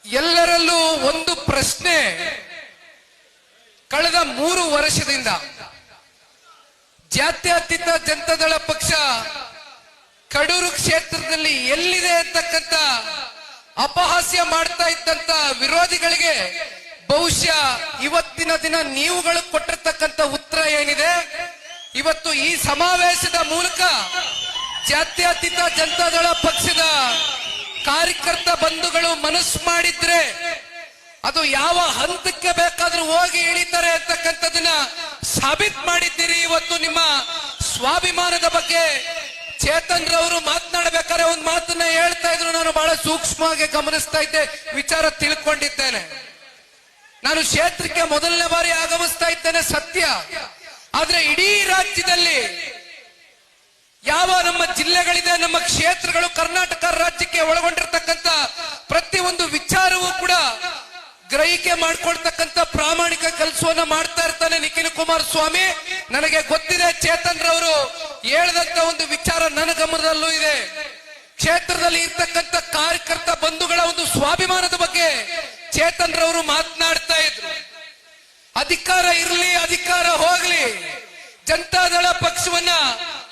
ಎಲ್ಲರಲ್ಲೂ ಒಂದು ಪ್ರಶ್ನೆ. ಕಳೆದ 3 ವರ್ಷದಿಂದ ಜಾತ್ಯತೀತ ಜನತಾದಳ ಪಕ್ಷ ಕಡೂರು ಕ್ಷೇತ್ರದಲ್ಲಿ ಎಲ್ಲಿದೆ ಅಂತಕ್ಕಂಥ ಅಪಹಾಸ್ಯ ಮಾಡ್ತಾ ಇದ್ದಂತ ವಿರೋಧಿಗಳಿಗೆ ಬಹುಶಃ ಇವತ್ತಿನ ದಿನ ನೀವುಗಳು ಕೊಟ್ಟಿರ್ತಕ್ಕಂಥ ಉತ್ತರ ಏನಿದೆ, ಇವತ್ತು ಈ ಸಮಾವೇಶದ ಮೂಲಕ ಜಾತ್ಯತೀತ ಜನತಾದಳ ಪಕ್ಷದ ಕಾರ್ಯಕರ್ತ ಬಂಧುಗಳು ಮನಸ್ಸು ಮಾಡಿದ್ರೆ ಅದು ಯಾವ ಹಂತಕ್ಕೆ ಬೇಕಾದ್ರೂ ಹೋಗಿ ಇಳಿತಾರೆ ಅಂತಕ್ಕಂಥದನ್ನ ಸಾಬೀತು ಮಾಡಿದ್ದೀರಿ. ಇವತ್ತು ನಿಮ್ಮ ಸ್ವಾಭಿಮಾನದ ಬಗ್ಗೆ ಚೇತನ್ ರವರು ಮಾತನಾಡಬೇಕಾದ್ರೆ ಒಂದು ಮಾತನ್ನ ಹೇಳ್ತಾ ಇದ್ರು, ನಾನು ಬಹಳ ಸೂಕ್ಷ್ಮವಾಗಿ ಗಮನಿಸ್ತಾ ಇದ್ದೆ, ವಿಚಾರ ತಿಳ್ಕೊಂಡಿದ್ದೇನೆ. ನಾನು ಕ್ಷೇತ್ರಕ್ಕೆ ಮೊದಲನೇ ಬಾರಿ ಆಗಮಿಸ್ತಾ ಇದ್ದೇನೆ ಸತ್ಯ, ಆದ್ರೆ ಇಡೀ ರಾಜ್ಯದಲ್ಲಿ ಯಾವ ನಮ್ಮ ಜಿಲ್ಲೆಗಳಿದೆ, ನಮ್ಮ ಕ್ಷೇತ್ರಗಳು ಕರ್ನಾಟಕ ರಾಜ್ಯಕ್ಕೆ ಒಳಗೊಂಡಿರ್ತಕ್ಕಂಥ ಪ್ರತಿಯೊಂದು ವಿಚಾರವೂ ಕೂಡ ಗ್ರಹಿಕೆ ಮಾಡ್ಕೊಳ್ತಕ್ಕಂಥ ಪ್ರಾಮಾಣಿಕ ಕೆಲಸವನ್ನ ಮಾಡ್ತಾ ಇರ್ತಾನೆ ನಿಖಿಲ್ ಕುಮಾರಸ್ವಾಮಿ. ನನಗೆ ಗೊತ್ತಿದೆ, ಚೇತನ್ ರವರು ಹೇಳಿದಂತ ಒಂದು ವಿಚಾರ ನನ್ನ ಗಮನದಲ್ಲೂ ಇದೆ. ಕ್ಷೇತ್ರದಲ್ಲಿ ಇರ್ತಕ್ಕಂಥ ಕಾರ್ಯಕರ್ತ ಬಂಧುಗಳ ಒಂದು ಸ್ವಾಭಿಮಾನದ ಬಗ್ಗೆ ಚೇತನ್ ರವರು ಮಾತನಾಡ್ತಾ ಇದ್ರು. ಅಧಿಕಾರ ಇರಲಿ, ಅಧಿಕಾರ ಹೋಗ್ಲಿ, ಜನತಾದಳ ಪಕ್ಷವನ್ನ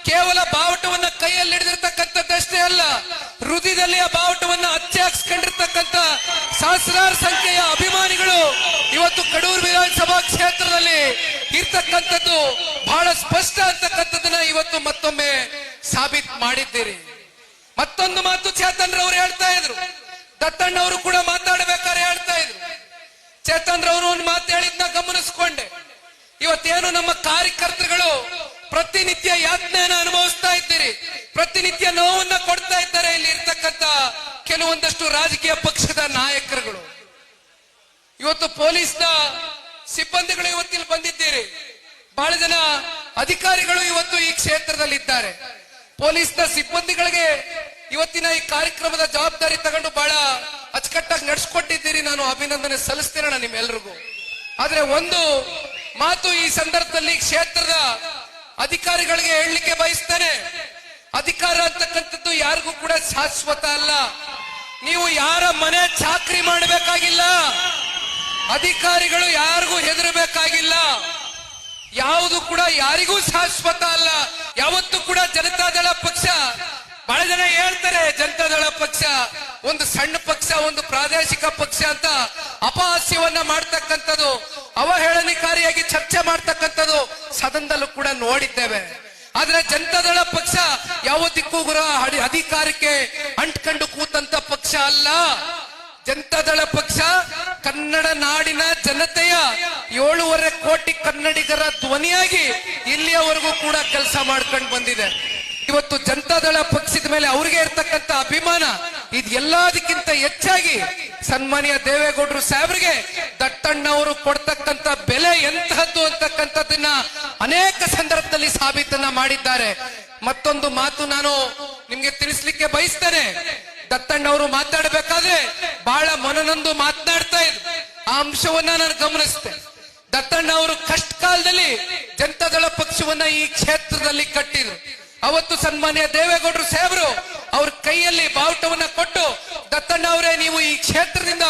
ಕೇವಲ ಬಾವುಟವನ್ನ ಕೈಯಲ್ಲಿ ಹಿಡಿದಿರ್ತಕ್ಕಂಥದ್ದಷ್ಟೇ ಅಲ್ಲ, ಹೃದಯದಲ್ಲಿ ಆ ಬಾವುಟವನ್ನ ಅಚ್ಚೆ ಹಾಕ್ಸ್ಕೊಂಡಿರ್ತಕ್ಕಂಥ ಸಹಸ್ರಾರು ಸಂಖ್ಯೆಯ ಅಭಿಮಾನಿಗಳು ಇವತ್ತು ಕಡೂರು ವಿಧಾನಸಭಾ ಕ್ಷೇತ್ರದಲ್ಲಿ ಇರ್ತಕ್ಕಂಥದ್ದು ಬಹಳ ಸ್ಪಷ್ಟ ಅಂತಕ್ಕಂಥದ್ದನ್ನ ಇವತ್ತು ಮತ್ತೊಮ್ಮೆ ಸಾಬೀತು ಮಾಡಿದ್ದೀರಿ. ಮತ್ತೊಂದು ಮಾತು ಚೇತನ್ ರವರು ಹೇಳ್ತಾ ಇದ್ರು, ದತ್ತಣ್ಣ ಅವರು ಕೂಡ ಮಾತಾಡಬೇಕಾದ್ರೆ ಹೇಳ್ತಾ ಇದ್ರು. ಚೇತನ್ ರವರು ಒಂದು ಮಾತು ಹೇಳಿದ್ನ ಗಮನಿಸ್ಕೊಂಡೆ. ಇವತ್ತೇನು ನಮ್ಮ ಕಾರ್ಯಕರ್ತರುಗಳು ಪ್ರತಿನಿತ್ಯ ಯಾತನೆಯನ್ನು ಅನುಭವಿಸ್ತಾ ಇದ್ದೀರಿ, ಪ್ರತಿನಿತ್ಯ ನೋವನ್ನ ಕೊಡ್ತಾ ಇದ್ದಾರೆ ಇಲ್ಲಿ ಇರ್ತಕ್ಕಂಥ ಕೆಲವೊಂದಷ್ಟು ರಾಜಕೀಯ ಪಕ್ಷದ ನಾಯಕರುಗಳು. ಇವತ್ತು ಪೊಲೀಸ್ನ ಸಿಬ್ಬಂದಿಗಳು ಇವತ್ತಿಲ್ಲಿ ಬಂದಿದ್ದೀರಿ, ಬಹಳ ಜನ ಅಧಿಕಾರಿಗಳು ಇವತ್ತು ಈ ಕ್ಷೇತ್ರದಲ್ಲಿ ಇದ್ದಾರೆ. ಪೊಲೀಸ್ನ ಸಿಬ್ಬಂದಿಗಳಿಗೆ ಇವತ್ತಿನ ಈ ಕಾರ್ಯಕ್ರಮದ ಜವಾಬ್ದಾರಿ ತಗೊಂಡು ಬಹಳ ಅಚ್ಚುಕಟ್ಟಾಗಿ ನಡೆಸ್ಕೊಟ್ಟಿದ್ದೀರಿ, ನಾನು ಅಭಿನಂದನೆ ಸಲ್ಲಿಸ್ತೇನೆ ನಿಮ್ಮೆಲ್ರಿಗೂ. ಆದ್ರೆ ಒಂದು ಮಾತು ಈ ಸಂದರ್ಭದಲ್ಲಿ ಕ್ಷೇತ್ರದ ಅಧಿಕಾರಿಗಳಿಗೆ ಹೇಳಲಿಕ್ಕೆ ಬಯಸ್ತೇನೆ, ಅಧಿಕಾರ ಅಂತಕ್ಕಂಥದ್ದು ಯಾರಿಗೂ ಕೂಡ ಶಾಶ್ವತ ಅಲ್ಲ. ನೀವು ಯಾರ ಮನೆ ಚಾಕ್ರಿ ಮಾಡಬೇಕಾಗಿಲ್ಲ, ಅಧಿಕಾರಿಗಳು ಯಾರಿಗೂ ಹೆದರಬೇಕಾಗಿಲ್ಲ. ಯಾವುದು ಕೂಡ ಯಾರಿಗೂ ಶಾಶ್ವತ ಅಲ್ಲ. ಯಾವತ್ತೂ ಕೂಡ ಜನತಾದಳ ಪಕ್ಷ, ಬಹಳ ಜನ ಹೇಳ್ತಾರೆ ಜನತಾದಳ ಪಕ್ಷ ಒಂದು ಸಣ್ಣ ಪಕ್ಷ, ಒಂದು ಪ್ರಾದೇಶಿಕ ಪಕ್ಷ ಅಂತ ಅಪಹಾಸ್ಯವನ್ನ ಮಾಡ್ತಕ್ಕಂಥದ್ದು, ಅವಹೇಳನಕಾರಿಯಾಗಿ ಚರ್ಚೆ ಮಾಡ್ತಕ್ಕಂಥದ್ದು ಸದನದಲ್ಲೂ ಕೂಡ ನೋಡಿದ್ದೇವೆ. ಆದ್ರೆ ಜನತಾದಳ ಪಕ್ಷ ಯಾವತ್ತಿಗೂ ಕೂಡ ಅಧಿಕಾರಕ್ಕೆ ಅಂಟ್ಕೊಂಡು ಕೂತಂತ ಪಕ್ಷ ಅಲ್ಲ. ಜನತಾದಳ ಪಕ್ಷ ಕನ್ನಡ ನಾಡಿನ ಜನತೆಯ 7.5 ಕೋಟಿ ಕನ್ನಡಿಗರ ಧ್ವನಿಯಾಗಿ ಇಲ್ಲಿಯವರೆಗೂ ಕೂಡ ಕೆಲಸ ಮಾಡ್ಕೊಂಡು ಬಂದಿದೆ. ಇವತ್ತು ಜನತಾದಳ ಪಕ್ಷದ ಮೇಲೆ ಅವ್ರಿಗೆ ಇರ್ತಕ್ಕಂಥ ಅಭಿಮಾನ ಇದು ಎಲ್ಲದಕ್ಕಿಂತ ಹೆಚ್ಚಾಗಿ ಸನ್ಮಾನ್ಯ ದೇವೇಗೌಡರು ಸಾಹೇಬ್ರಿಗೆ ದತ್ತಣ್ಣ ಅವರು ಕೊಡ್ತಕ್ಕಂಥ ಬೆಲೆ ಎಂತಹದ್ದು ಅಂತಕ್ಕಂಥದ್ದನ್ನ ಅನೇಕ ಸಂದರ್ಭದಲ್ಲಿ ಸಾಬೀತನ್ನ ಮಾಡಿದ್ದಾರೆ. ಮತ್ತೊಂದು ಮಾತು ನಾನು ನಿಮ್ಗೆ ತಿಳಿಸ್ಲಿಕ್ಕೆ ಬಯಸ್ತೇನೆ. ದತ್ತಣ್ಣ ಅವರು ಮಾತಾಡಬೇಕಾದ್ರೆ ಬಹಳ ಮನನೊಂದು ಮಾತನಾಡ್ತಾ ಇದ್ರು, ಆ ಅಂಶವನ್ನ ನಾನು ಗಮನಿಸಿದೆ. ದತ್ತಣ್ಣ ಅವರು ಕಷ್ಟ ಕಾಲದಲ್ಲಿ ಜನತಾದಳ ಪಕ್ಷವನ್ನ ಈ ಕ್ಷೇತ್ರದಲ್ಲಿ ಕಟ್ಟಿದ್ರು. ಅವತ್ತು ಸನ್ಮಾನ್ಯ ದೇವೇಗೌಡರು ಸಾಹೇಬರು ಅವ್ರ ಕೈಯಲ್ಲಿ ಬಾವುಟವನ್ನ ಕೊಟ್ಟು, ದತ್ತಣ್ಣ ಅವರೇ ನೀವು ಈ ಕ್ಷೇತ್ರದಿಂದ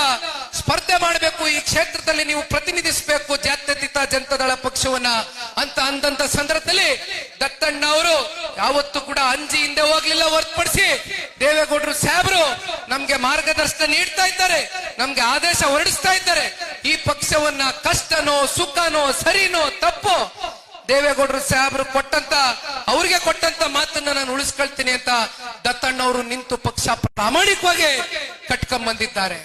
ಸ್ಪರ್ಧೆ ಮಾಡಬೇಕು, ಈ ಕ್ಷೇತ್ರದಲ್ಲಿ ನೀವು ಪ್ರತಿನಿಧಿಸಬೇಕು ಜಾತ್ಯತೀತ ಜನತಾದಳ ಪಕ್ಷವನ್ನ ಅಂತ ಅಂದಂತ ಸಂದರ್ಭದಲ್ಲಿ ದತ್ತಣ್ಣ ಅವರು ಯಾವತ್ತೂ ಕೂಡ ಅಂಜಿ ಹಿಂದೆ ಹೋಗ್ಲಿಲ್ಲ. ಹೊರತುಪಡಿಸಿ ದೇವೇಗೌಡರು ಸಾಹೇಬರು ನಮ್ಗೆ ಮಾರ್ಗದರ್ಶನ ನೀಡ್ತಾ ಇದ್ದಾರೆ, ನಮ್ಗೆ ಆದೇಶ ಹೊರಡಿಸ್ತಾ ಇದ್ದಾರೆ. ಈ ಪಕ್ಷವನ್ನ ಕಷ್ಟನೋ ಸುಖನೋ ಸರಿನೋ ತಪ್ಪೋ ದೇವೇಗೌಡರು ಸಾಹೇಬರು ಕೊಟ್ಟಂತ, ಅವ್ರಿಗೆ ಕೊಟ್ಟಂತ ಮಾತನ್ನ ನಾನು ಉಳಿಸ್ಕೊಳ್ತೀನಿ ಅಂತ ದತ್ತಣ್ಣ ಅವರು ನಿಂತು ಪಕ್ಷ ಪ್ರಾಮಾಣಿಕವಾಗಿ ಕಟ್ಕೊಂಡ್ ಬಂದಿದ್ದಾರೆ.